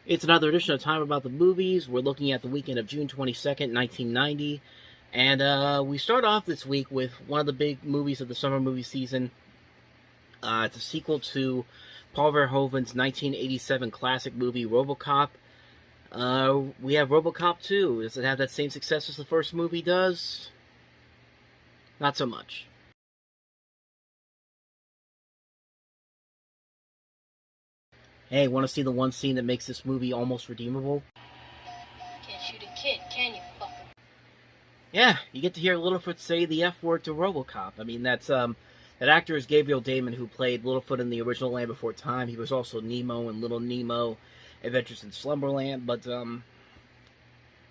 It's another edition of Time About the Movies. We're looking at the weekend of June 22nd, 1990. And we start off this week with one of the big movies of the summer movie season. It's a sequel to Paul Verhoeven's 1987 classic movie, RoboCop. We have RoboCop 2. Does it have that same success as the first movie does? Not so much. Hey, want to see the one scene that makes this movie almost redeemable? Can't shoot a kid, can you, fucker? Yeah, you get to hear Littlefoot say the F word to RoboCop. I mean, that actor is Gabriel Damon, who played Littlefoot in the original Land Before Time. He was also Nemo in Little Nemo, Adventures in Slumberland. But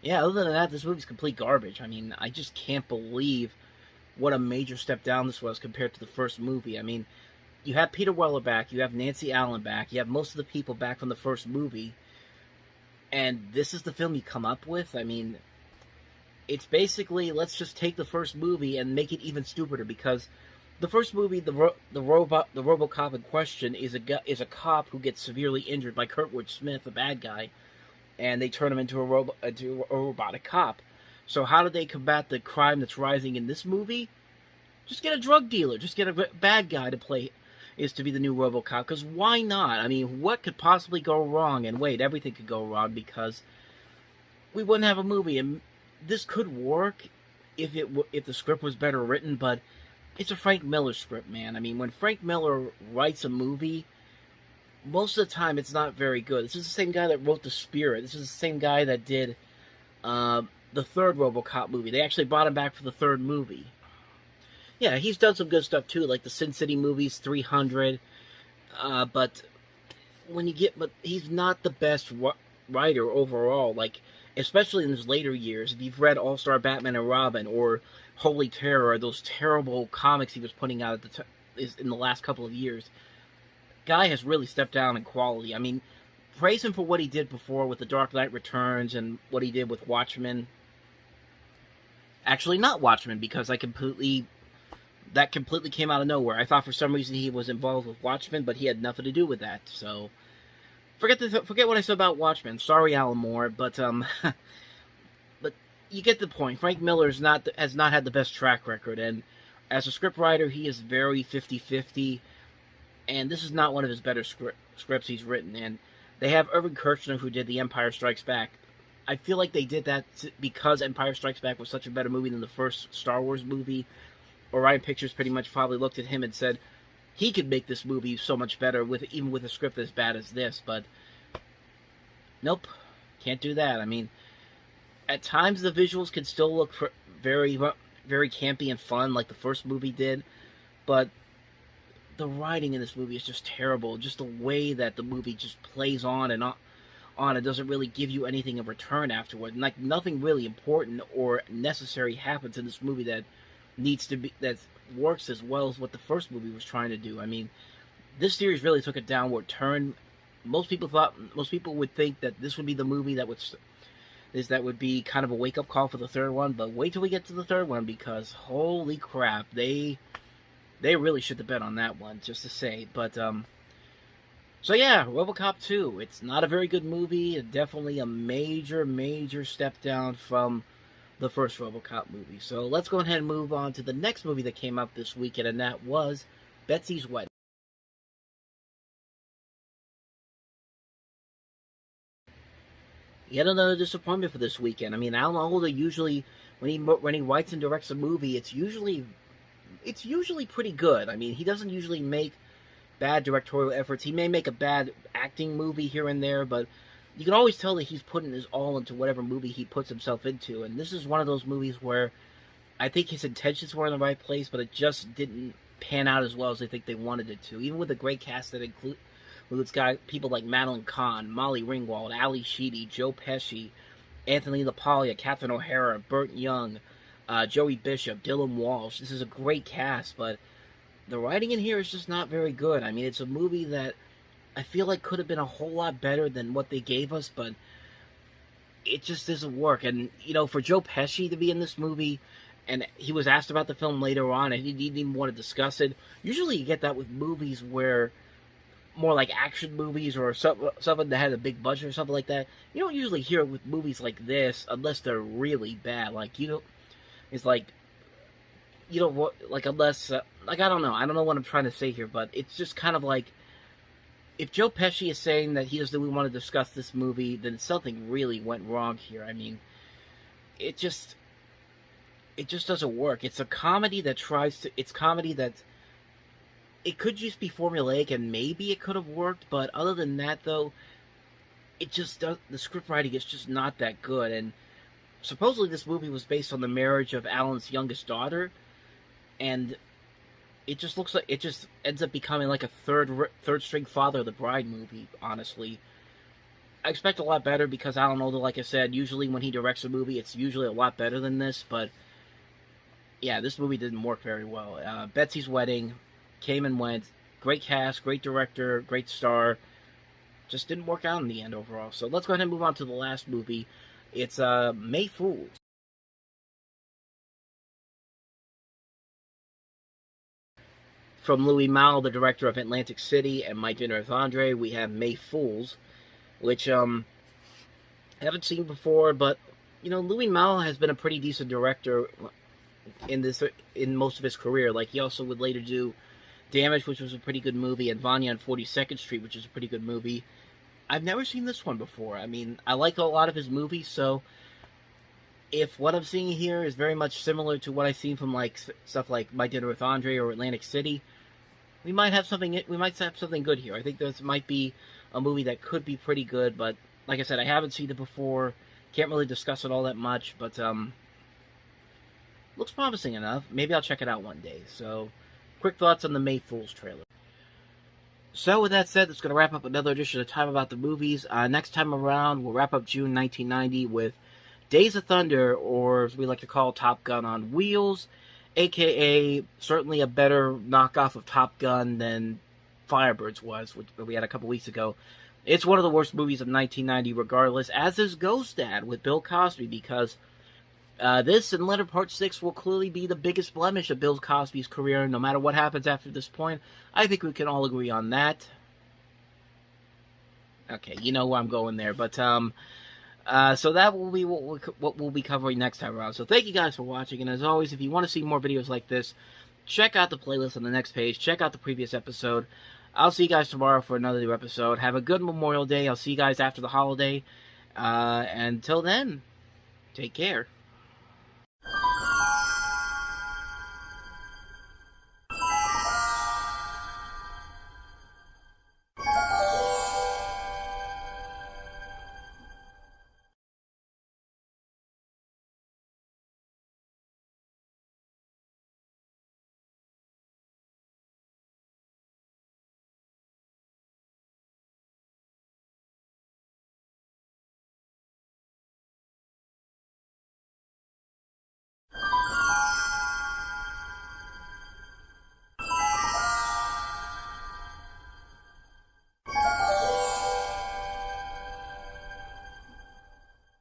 yeah, other than that, this movie's complete garbage. I mean, I just can't believe what a major step down this was compared to the first movie. I mean, you have Peter Weller back, you have Nancy Allen back, you have most of the people back from the first movie, and this is the film you come up with? I mean, it's basically, let's just take the first movie and make it even stupider, because the first movie, the RoboCop in question, is a cop who gets severely injured by Kurtwood Smith, a bad guy, and they turn him into a robotic cop. So how do they combat the crime that's rising in this movie? Just get a drug dealer, just get a bad guy to play, is to be the new RoboCop, because why not? I mean, what could possibly go wrong? And wait, everything could go wrong, because we wouldn't have a movie, and this could work if the script was better written, but it's a Frank Miller script, man. I mean, when Frank Miller writes a movie, most of the time it's not very good. This is the same guy that wrote The Spirit. This is the same guy that did the third RoboCop movie. They actually brought him back for the third movie. Yeah, he's done some good stuff too, like the Sin City movies, 300. But he's not the best writer overall. Like, especially in his later years, if you've read All Star Batman and Robin or Holy Terror, or those terrible comics he was putting out in the last couple of years, guy has really stepped down in quality. I mean, praise him for what he did before with The Dark Knight Returns and what he did with Watchmen. Actually, not Watchmen, because that completely came out of nowhere. I thought for some reason he was involved with Watchmen, but he had nothing to do with that. So forget what I said about Watchmen. Sorry, Alan Moore, but but you get the point. Frank Miller has not had the best track record, and as a scriptwriter, he is very 50-50, and this is not one of his better scripts he's written. And they have Irvin Kershner, who did The Empire Strikes Back. I feel like they did that because Empire Strikes Back was such a better movie than the first Star Wars movie. Orion Pictures pretty much probably looked at him and said he could make this movie so much better even with a script as bad as this, but nope, can't do that. I mean, at times the visuals can still look very, very campy and fun like the first movie did, but the writing in this movie is just terrible. Just the way that the movie just plays on and on, it doesn't really give you anything in return afterward. Like, nothing really important or necessary happens in this movie that works as well as what the first movie was trying to do. I mean, this series really took a downward turn. Most people would think that this would be the movie that would be kind of a wake-up call for the third one, but wait till we get to the third one, because holy crap, they really should have bet on that one, just to say. But so yeah, RoboCop 2, it's not a very good movie. It's definitely a major step down from the first RoboCop movie. So let's go ahead and move on to the next movie that came up this weekend, and that was Betsy's Wedding. Yet another disappointment for this weekend. I mean, Alan Alda usually, when he writes and directs a movie, it's usually pretty good. I mean, he doesn't usually make bad directorial efforts. He may make a bad acting movie here and there, but you can always tell that he's putting his all into whatever movie he puts himself into. And this is one of those movies where I think his intentions were in the right place, but it just didn't pan out as well as I think they wanted it to. Even with a great cast that includes people like Madeline Kahn, Molly Ringwald, Ali Sheedy, Joe Pesci, Anthony LaPaglia, Catherine O'Hara, Burt Young, Joey Bishop, Dylan Walsh. This is a great cast, but the writing in here is just not very good. I mean, it's a movie that I feel like could have been a whole lot better than what they gave us, but it just doesn't work. And, you know, for Joe Pesci to be in this movie, and he was asked about the film later on, and he didn't even want to discuss it. Usually you get that with movies where more like action movies or something that had a big budget or something like that. You don't usually hear it with movies like this unless they're really bad. Like you don't, it's like you don't like unless like I don't know what I'm trying to say here, but it's just kind of like if Joe Pesci is saying that he doesn't really want to discuss this movie, then something really went wrong here. I mean, it just doesn't work. It's a comedy that tries to. It's comedy that it could just be formulaic, and maybe it could have worked. But other than that, though, it just does. The script writing is just not that good. And supposedly, this movie was based on the marriage of Alan's youngest daughter, and it just looks like it just ends up becoming like a third string Father of the Bride movie. Honestly, I expect a lot better because Alan Alda, like I said, usually when he directs a movie, it's usually a lot better than this. But yeah, this movie didn't work very well. Betsy's Wedding came and went. Great cast, great director, great star. Just didn't work out in the end overall. So let's go ahead and move on to the last movie. It's May Fools. From Louis Malle, the director of Atlantic City, and My Dinner with Andre, we have May Fools, which I haven't seen before, but you know, Louis Malle has been a pretty decent director in most of his career. Like he also would later do Damage, which was a pretty good movie, and Vanya on 42nd Street, which is a pretty good movie. I've never seen this one before. I mean, I like a lot of his movies, so if what I'm seeing here is very much similar to what I've seen from like stuff like My Dinner with Andre or Atlantic City, we might have something. We might have something good here. I think this might be a movie that could be pretty good, but like I said, I haven't seen it before. Can't really discuss it all that much, but looks promising enough. Maybe I'll check it out one day. So, quick thoughts on the May Fools trailer. So, with that said, that's going to wrap up another edition of Time About the Movies. Next time around, we'll wrap up June 1990 with Days of Thunder, or as we like to call Top Gun on Wheels, aka certainly a better knockoff of Top Gun than Firebirds was, which we had a couple weeks ago. It's one of the worst movies of 1990 regardless, as is Ghost Dad with Bill Cosby, because this and Letter Part 6 will clearly be the biggest blemish of Bill Cosby's career, no matter what happens after this point. I think we can all agree on that. Okay, you know where I'm going there, but so that will be what we'll be covering next time around. So thank you guys for watching, and as always, if you want to see more videos like this, check out the playlist on the next page, check out the previous episode. I'll see you guys tomorrow for another new episode. Have a good Memorial Day. I'll see you guys after the holiday. Until then, take care.